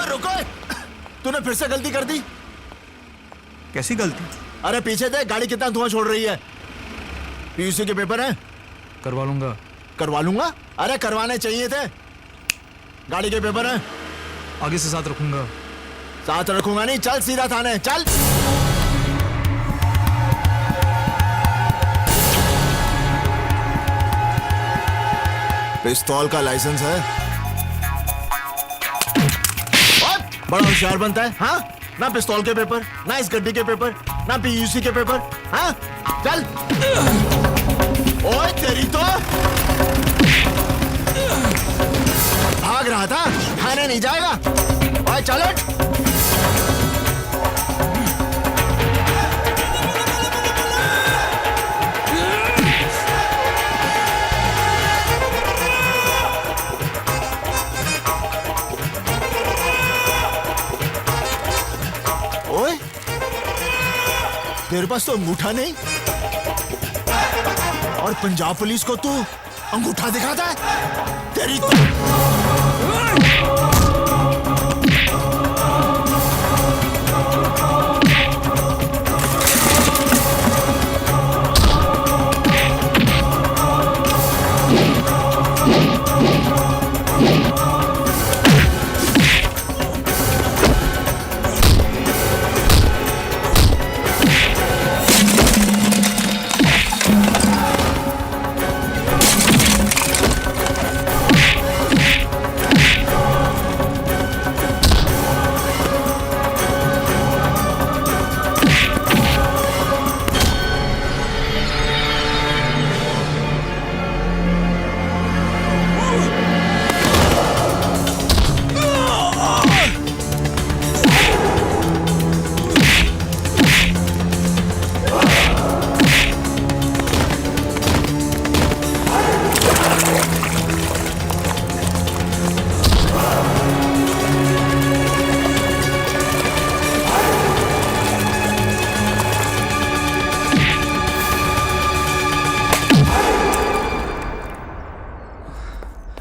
रुको, तूने फिर से गलती कर दी। कैसी गलती? अरे पीछे देख, गाड़ी कितना धुआं छोड़ रही है। पीयूसी के पेपर हैं? करवा लूंगा। करवा लूंगा? अरे करवाने चाहिए थे। गाड़ी के पेपर हैं? आगे से साथ रखूंगा। साथ रखूंगा नहीं, चल सीधा थाने चल। पिस्तौल का लाइसेंस है? बड़ा होशियार बनता है, हाँ? ना पिस्तौल के पेपर, ना इस गड्डी के पेपर, ना पीयूसी के पेपर, हाँ? चल। ओए तेरी तो भाग रहा था, थाने नहीं जाएगा। ओए चलो। ओए तेरे पास तो अंगूठा नहीं, और पंजाब पुलिस को तू अंगूठा दिखाता है? तेरी तो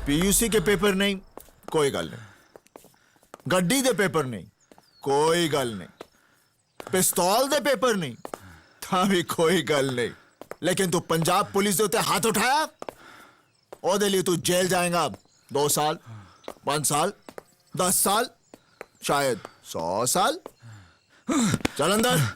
पीयूसी के पेपर नहीं, कोई गल नहीं। गड्डी दे पेपर नहीं, कोई गल नहीं। पिस्तौल दे पेपर नहीं, था भी कोई गल नहीं। लेकिन तू पंजाब पुलिस दे उत्ते हाथ उठाया, ओदे लिए तू जेल जाएगा। 2 साल, 5 साल, 10 साल, शायद 100 साल। चल अंदर।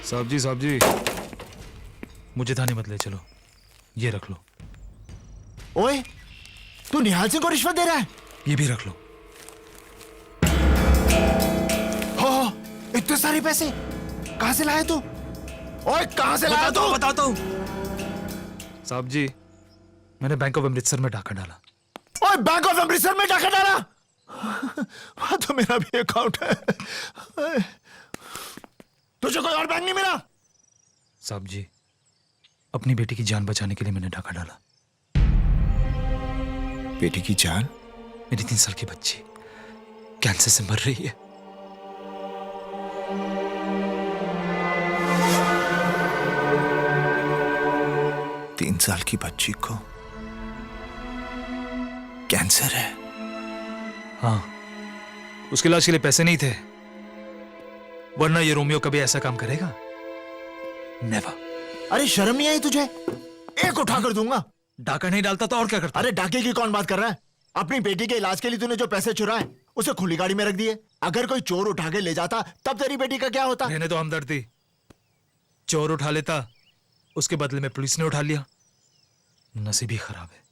साहब जी, मुझे थाने मत ले चलो, ये रख लो। ओए, तू निहाल सिंह को रिश्वत दे रहा है? ये भी रख लो। हो, इतने सारे पैसे कहां से लाए तू? ओए कहां से लाया तू? बताता हूँ। साहब जी, मैंने बैंक ऑफ अमृतसर में डाका डाला। ओए बैंक ऑफ अमृतसर में डाका डाला? वहां तो मेरा भी अकाउंट है। तुझे कोई और बैंक नहीं मिला? साहब जी, अपनी बेटी की जान बचाने के लिए मैंने डाका डाला। बेटी की जान? मेरी 3 साल की बच्ची कैंसर से मर रही है। तीन साल की बच्ची को कैंसर है? हाँ, उसके इलाज के लिए पैसे नहीं थे, वरना ये रोमियो कभी ऐसा काम करेगा? नेवर। अरे शर्म नहीं आई तुझे? एक उठा कर दूंगा। डाका नहीं डालता तो और क्या करता? अरे डाके की कौन बात कर रहा है? अपनी बेटी के इलाज के लिए तूने जो पैसे चुराए उसे खुली गाड़ी में रख दिए। अगर कोई चोर उठा के ले जाता तब तेरी बेटी का क्या होता? रहने तो हमदर्दी। चोर उठा लेता, उसके बदले में पुलिस ने उठा लिया। नसीब ही खराब है।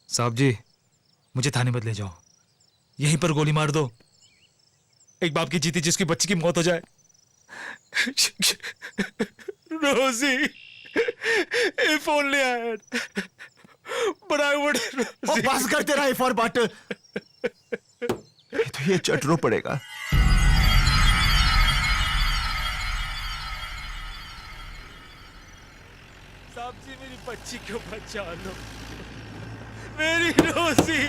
साहब जी, मुझे थाने मत ले जाओ, यहीं पर गोली मार दो। एक बाप की जीती जिसकी बच्ची की मौत हो जाए। रोजी, if only I had, but I would. बस कर तेरा if और but। तो ये चटरो पड़ेगा। साहब जी, मेरी बच्ची को बचा लो, मेरी रोजी।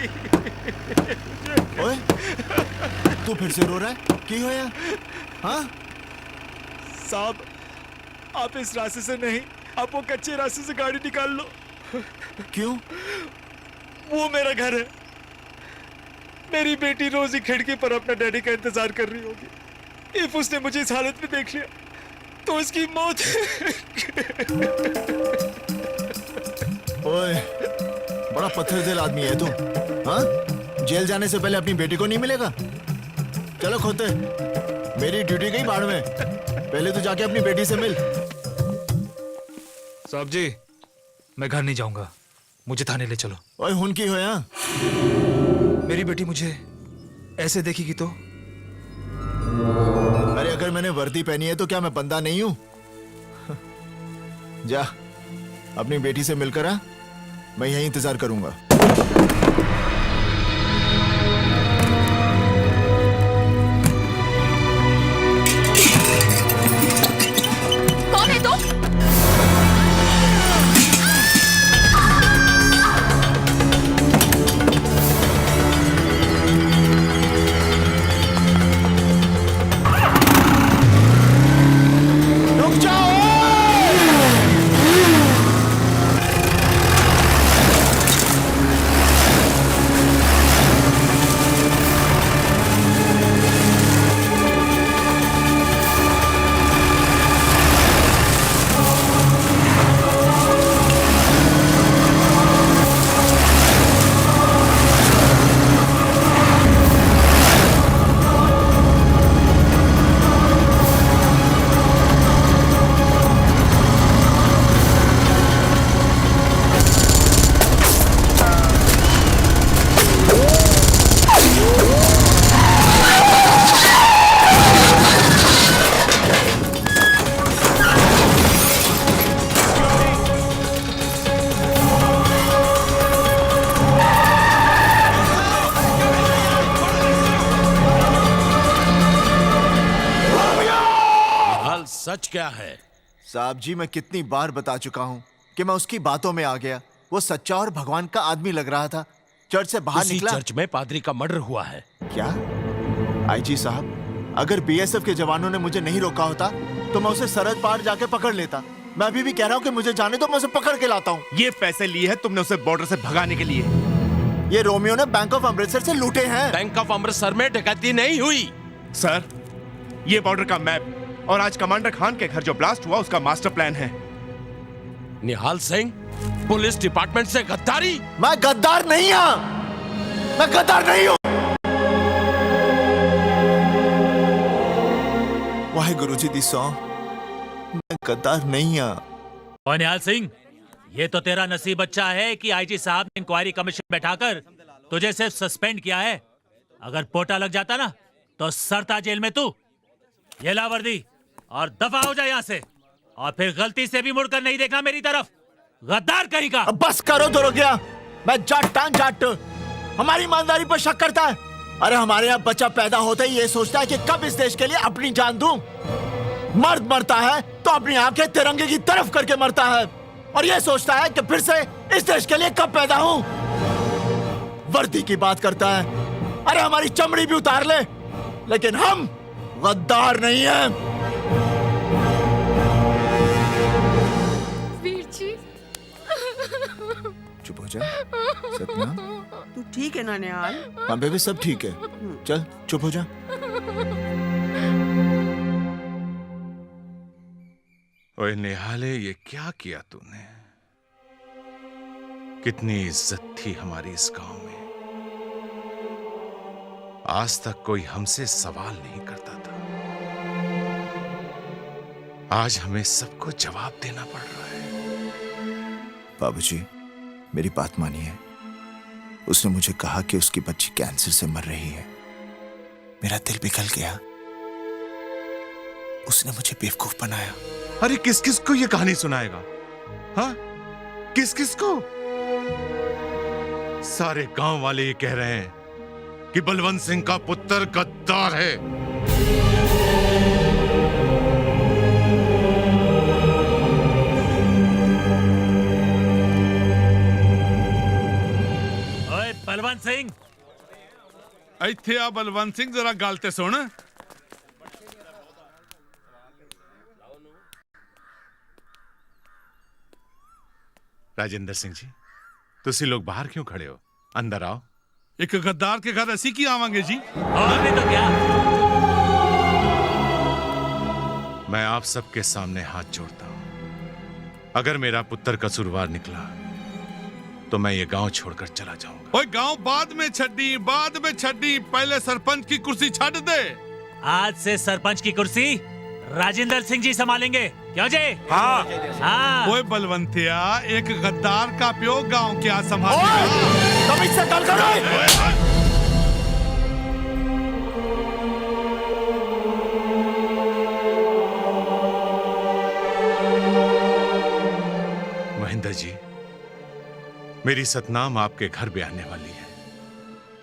ओए, तू फिर से रो रहा है? की होया? हाँ? साहब, आप इस रास्ते से नहीं, आप वो कच्चे रास्ते से गाड़ी निकाल लो। क्यों? वो मेरा घर है। मेरी बेटी रोज ही खिड़की पर अपना डैडी का इंतजार कर रही होगी। इफ उसने मुझे इस हालत में देख लिया तो उसकी मौत। ओए, बड़ा पत्थर दिल आदमी है तू। हाँ? जेल जाने से पहले अपनी बेटी को नहीं मिलेगा? चलो खोते, मेरी ड्यूटी गई बाढ़ में। पहले तो जाके अपनी बेटी से मिल। साहब जी, मैं घर नहीं जाऊंगा, मुझे थाने ले चलो। ओए, हुन की हो यहाँ? मेरी बेटी मुझे ऐसे देखेगी तो? अरे अगर मैंने वर्दी पहनी है तो क्या मैं बंदा नहीं हूं? जा, अपनी बेटी से मिलकर आ, मैं यहीं इंतजार करूंगा। कौन है तू? रुक जाओ! हाल सच क्या है? साहब जी, मैं कितनी बार बता चुका हूं कि मैं उसकी बातों में आ गया। वो सच्चा और भगवान का आदमी लग रहा था। चर्च से बाहर उसी निकला। चर्च में पादरी का मर्डर हुआ है। क्या? आईजी साहब, अगर बीएसएफ के जवानों ने मुझे नहीं रोका होता तो मैं उसे सरहद पार जाके पकड़ लेता। मैं अभी भी कह रहा हूं कि मुझे जाने दो, मैं उसे पकड़ के लाता हूं। ये पैसे लिए हैं तुमने उसे बॉर्डर से भगाने के लिए। ये रोमियो ने बैंक ऑफ अमृतसर से लूटे हैं। बैंक ऑफ अमृतसर में डकैती नहीं हुई। सर, ये बॉर्डर का मैप और आज कमांडर खान के घर जो ब्लास्ट हुआ उसका मास्टर प्लान है। निहाल सिंह, पुलिस डिपार्टमेंट से गद्दारी? मैं गद्दार नहीं हूं। मैं गद्दार नहीं हूं। वाहे गुरुजी दी सौ, मैं गद्दार नहीं हूं। और निहाल सिंह, ये तो तेरा नसीब अच्छा है कि आईजी साहब ने इंक्वायरी कमीशन बैठाकर तुझे सिर्फ सस्पेंड किया है। अगर पोटा लग जाता ना तो सरता जेल में तू। ये ला वर्दी और दफा हो जा यहाँ से, और फिर गलती से भी मुड़कर नहीं देखना मेरी तरफ, गद्दार कहीं का। अब बस करो दरोगिया। मैं जाट हमारी ईमानदारी पर शक करता है। अरे हमारे यहाँ बच्चा पैदा होते ही ये सोचता है कि कब इस देश के लिए अपनी जान दूं। मर्द मरता है तो अपनी आंखें तिरंगे की तरफ करके मरता है, और ये सोचता है कि फिर से इस देश के लिए कब पैदा हूं। वर्दी की बात करता है। अरे हमारी चमड़ी भी उतार ले, लेकिन हम गद्दार नहीं हैं। वीर जी, चुप हो जा सपना। तू ठीक है ना निहाल? हाँ बेबी, सब ठीक है। चल चुप हो जा। ओए निहाले, ये क्या किया तूने? कितनी इज्जत थी हमारी इस गांव में। आज तक कोई हमसे सवाल नहीं करता था। आज हमें सबको जवाब देना पड़ रहा है। बाबूजी, मेरी बात मानिए। उसने मुझे कहा कि उसकी बच्ची कैंसर से मर रही है। मेरा दिल पिघल गया। उसने मुझे बेवकूफ बनाया। अरे किस किस को ये कहानी सुनाएगा? हाँ, किस किस को? सारे गांव वाले ये कह रहे हैं कि बलवंत सिंह का पुत्र गद्दार है। ओए बलवंत सिंह, ਇੱਥੇ ਆ ਬਲਵੰਤ ਸਿੰਘ ਜਰਾ ਗੱਲ ਤੇ ਸੁਣ। राजेंद्र सिंह जी, तुसी लोग बाहर क्यों खड़े हो? अंदर आओ। एक गद्दार के घर ऐसी की आवांगे जी। और नहीं तो क्या। मैं आप सबके सामने हाथ जोड़ता हूं। अगर मेरा पुत्र कसूरवार निकला तो मैं ये गांव छोड़कर चला जाऊंगा। ओए गांव बाद में छड्डी, पहले सरपंच की कुर्सी छड़ दे। आज से सरपंच की कुर्सी राजेंद्र सिंह जी संभालेंगे, क्यों जी? हाँ। हाँ। ओए बलवंतिया, एक गद्दार का प्यो गांव क्या संभालेगा? तमीज से गल करो। महेंद्र जी, मेरी सतनाम आपके घर भी आने वाली है।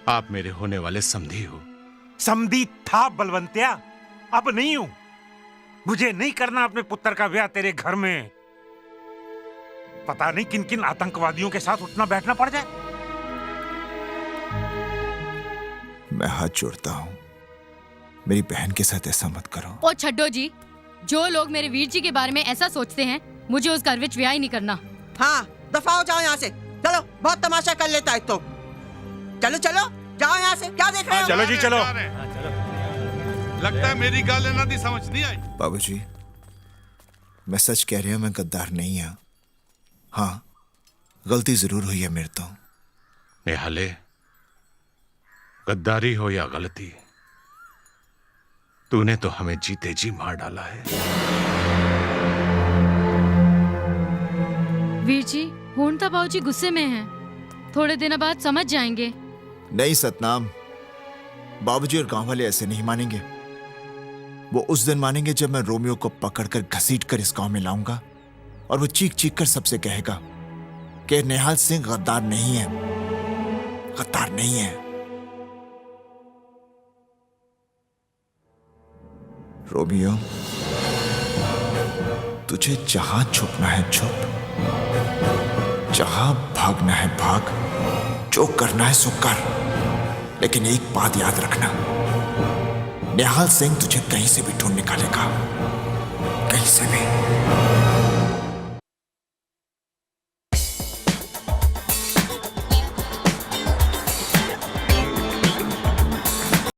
आप मेरे होने वाले समधी हो। समधी था बलवंतिया, अब नहीं हूं। मुझे नहीं करना अपने पुत्र का ब्याह तेरे घर में। पता नहीं किन किन आतंकवादियों के साथ उठना बैठना पड़ जाए। मैं हाथ जोड़ता हूं, मेरी बहन के साथ ऐसा मत करो। ओ छड्डो जी, जो लोग मेरे वीर जी के बारे में ऐसा सोचते हैं, मुझे उस घर विच ब्याह ही नहीं करना। हाँ, दफा हो जाओ यहाँ से। चलो, बहुत तमाशा कर लेता है तो। चलो चलो, जाओ यहाँ से। क्या देख रहे हो? चलो जी चलो। लगता है मेरी गाल लेना दी समझ नहीं आई। बाबूजी, मैं सच कह रही हूं, मैं गद्दार नहीं हूं। हाँ, गलती जरूर हुई है मेरे तो। निहाले, गद्दारी हो या गलती, तूने तो हमें जीते जी मार डाला है। वीर जी, होंडा बाबूजी गुस्से में हैं। थोड़े दिन बाद समझ जाएंगे। नहीं सतनाम, बाबूजी और गांव वाले ऐसे नहीं मानेंगे। वो उस दिन मानेंगे जब मैं रोमियो को पकड़कर घसीटकर इस गांव में लाऊंगा और वो चीख चीख कर सबसे कहेगा कि निहाल सिंह गद्दार नहीं है, गद्दार नहीं है। रोमियो, तुझे जहां छुपना है छुप, जहां भागना है भाग, जो करना है सो कर, लेकिन एक बात याद रखना, निहाल सिंह तुझे कहीं से भी ढूंढ निकालेगा, कहीं से भी।